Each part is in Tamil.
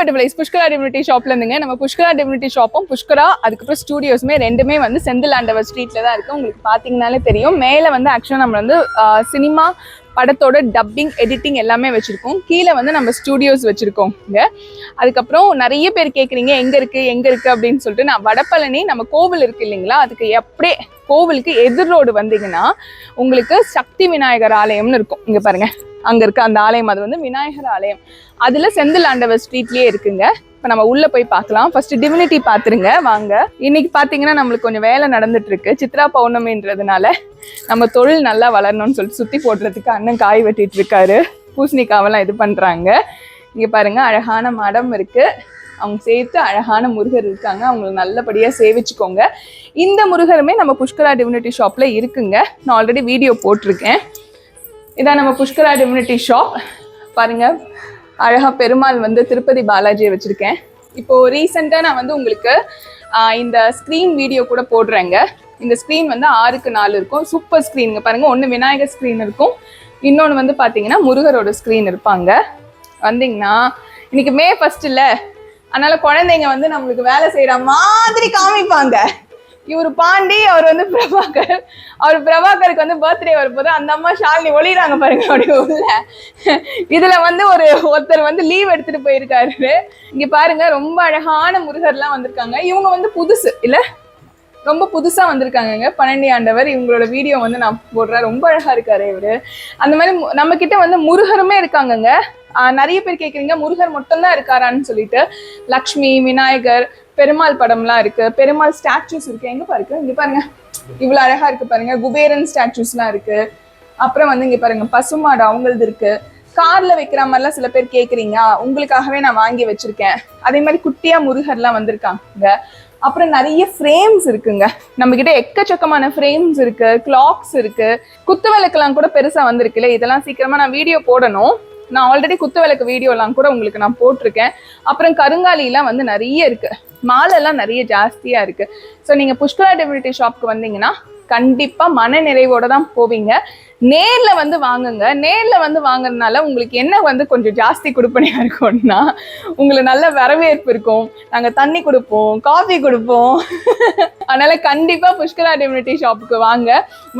பட்டர்ஃப்ளைஸ் புஷ்கரா டிவினிட்டி ஷாப்ல இருந்துங்க. நம்ம புஷ்கரா டிவினிட்டி ஷாப்பும் புஷ்கரா அதுக்கப்புறம் ஸ்டூடியோஸுமே ரெண்டுமே வந்து செந்தில் ஆண்டவர் ஸ்ட்ரீட்ல தான் இருக்கு. உங்களுக்கு பாத்தீங்கன்னாலே தெரியும். மேல வந்து ஆக்சுவலா நம்ம வந்து சினிமா படத்தோட டப்பிங் எடிட்டிங் எல்லாமே வச்சிருக்கோம். கீழே வந்து நம்ம ஸ்டூடியோஸ் வச்சிருக்கோம் இங்க. அதுக்கப்புறம் நிறைய பேர் கேட்குறீங்க எங்க இருக்கு அப்படின்னு சொல்லிட்டு. நான் வடபழனி நம்ம கோவில் இருக்கு இல்லைங்களா, அதுக்கு எப்படியே கோவிலுக்கு எதிர் ரோடு வந்தீங்கன்னா உங்களுக்கு சக்தி விநாயகர் ஆலயம்னு இருக்கும். இங்க பாருங்க, அங்க இருக்க அந்த ஆலயம் அது வந்து விநாயகர் ஆலயம். அதுல செந்தில் ஆண்டவர் ஸ்ட்ரீட்லயே இருக்குங்க. இப்போ நம்ம உள்ள போய் பார்க்கலாம். ஃபர்ஸ்ட் டிவினிட்டி பார்த்துருங்க வாங்க. இன்னைக்கு பார்த்தீங்கன்னா நம்மளுக்கு கொஞ்சம் வேலை நடந்துட்டு இருக்கு. சித்ரா பௌர்ணமின்றதுனால நம்ம தொழில் நல்லா வளரணும்னு சொல்லிட்டு சுத்தி போடுறதுக்கு அண்ணன் காய் வெட்டிட்டு இருக்காரு. பூசணிக்காவெல்லாம் இது பண்றாங்க. இங்க பாருங்க அழகான மடம் இருக்கு. அவங்க சேர்த்து அழகான முருகர் இருக்காங்க. அவங்களை நல்லபடியாக சேவிச்சுக்கோங்க. இந்த முருகருமே நம்ம புஷ்கரா டிவினிட்டி ஷாப்ல இருக்குங்க. நான் ஆல்ரெடி வீடியோ போட்டிருக்கேன். இதான் நம்ம புஷ்கரா டிவினிட்டி ஷாப். பாருங்க அழகா பெருமாள் வந்து திருப்பதி பாலாஜியை வச்சிருக்கேன். இப்போ ரீசெண்டாக நான் வந்து உங்களுக்கு இந்த ஸ்க்ரீன் வீடியோ கூட போடுறேங்க. இந்த ஸ்க்ரீன் வந்து 6x4 இருக்கும். சூப்பர் ஸ்க்ரீனுங்க பாருங்க. ஒன்று விநாயகர் ஸ்க்ரீன் இருக்கும், இன்னொன்று வந்து பார்த்தீங்கன்னா முருகரோட ஸ்க்ரீன் இருப்பாங்க. வந்தீங்கன்னா இன்னைக்கு May 1 இல்லை, அதனால குழந்தைங்க வந்து நம்மளுக்கு வேலை செய்யற மாதிரி காமிப்பாங்க. இவர் பாண்டி, அவர் வந்து பிரபாகர். அவர் பிரபாகருக்கு வந்து பர்த்டே வரப்போது அந்த அம்மா ஷாலினி ஒளிறாங்க பாருங்க அப்படி உள்ள. இதுல வந்து ஒருத்தர் வந்து லீவ் எடுத்துட்டு போயிருக்காரு. இங்க பாருங்க ரொம்ப அழகான முருகர்லாம் வந்திருக்காங்க. இவங்க வந்து புதுசு இல்ல, ரொம்ப புதுசா வந்திருக்காங்க. 12 ஆண்டவர். இவங்களோட வீடியோ வந்து நான் போடுறேன். ரொம்ப அழகா இருக்காரு இவரு. அந்த மாதிரி நம்ம கிட்ட வந்து முருகருமே இருக்காங்கங்க. நிறைய பேர் கேட்குறீங்க முருகர் மட்டும்தான் இருக்காரான்னு சொல்லிட்டு. லக்ஷ்மி, விநாயகர், பெருமாள் படம்லாம் இருக்கு. பெருமாள் ஸ்டாச்சூஸ் இருக்கு. எங்க பாருங்க, இங்க பாருங்க இவ்வளவு அழகா இருக்கு பாருங்க. குபேரன் ஸ்டாச்சூஸ்லாம் இருக்கு. அப்புறம் வந்து இங்க பாருங்க பசுமாடு அவங்களது இருக்கு. கார்ல வைக்கிற மாதிரிலாம் சில பேர் கேட்குறீங்க, உங்களுக்காகவே நான் வாங்கி வச்சிருக்கேன். அதே மாதிரி குட்டியா முருகர்லாம் வந்திருக்காங்க. அப்புறம் நிறைய ஃப்ரேம்ஸ் இருக்குங்க. நம்ம கிட்ட எக்கச்சக்கமான ஃப்ரேம்ஸ் இருக்கு, கிளாக்ஸ் இருக்கு. குத்து விளக்குலாம் கூட பெருசா வந்திருக்குல்ல, இதெல்லாம் சீக்கிரமா நான் வீடியோ போடணும். நான் ஆல்ரெடி குத்து விளக்கு வீடியோலாம் கூட உங்களுக்கு நான் போட்டிருக்கேன். அப்புறம் கருங்காலிலாம் வந்து நிறைய இருக்கு. மாலெல்லாம் நிறைய ஜாஸ்தியா இருக்கு. ஸோ நீங்க புஷ்கரா டிவினிட்டி ஷாப்க்கு வந்தீங்கன்னா கண்டிப்பா மன நிறைவோட தான் போவீங்க. நேர்ல வந்து வாங்குங்க. நேர்ல வந்து வாங்குறதுனால உங்களுக்கு என்ன வந்து கொஞ்சம் ஜாஸ்தி கொடுப்பனையா இருக்கும்னா, உங்களுக்கு நல்ல வரவேற்பு இருக்கும். நாங்க தண்ணி கொடுப்போம், காஃபி கொடுப்போம். அதனால கண்டிப்பா புஷ்கரா டிவினிட்டி ஷாப்புக்கு வாங்க.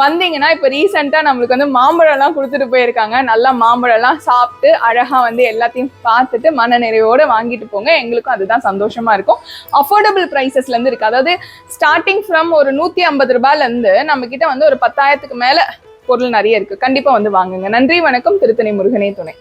வந்தீங்கன்னா இப்ப ரீசெண்டா நம்மளுக்கு வந்து மாம்பழம்லாம் கொடுத்துட்டு போயிருக்காங்க. நல்லா மாம்பழம்லாம் சாப்பிட்டு அழகா வந்து எல்லாத்தையும் பார்த்துட்டு மன நிறைவோட வாங்கிட்டு போங்க. எங்களுக்கும் அதுதான் சந்தோஷமா இருக்கும். அஃபோர்டபுள் பிரைசஸ்ல இருந்து இருக்கு. அதாவது ஸ்டார்டிங் ஃப்ரம் ஒரு 150 ரூபாயில இருந்து நம்ம கிட்ட வந்து ஒரு 10,000க்கு மேல பொருள் நிறைய இருக்கு. கண்டிப்பா வந்து வாங்குங்க. நன்றி, வணக்கம். திருத்தணி முருகனே துணை.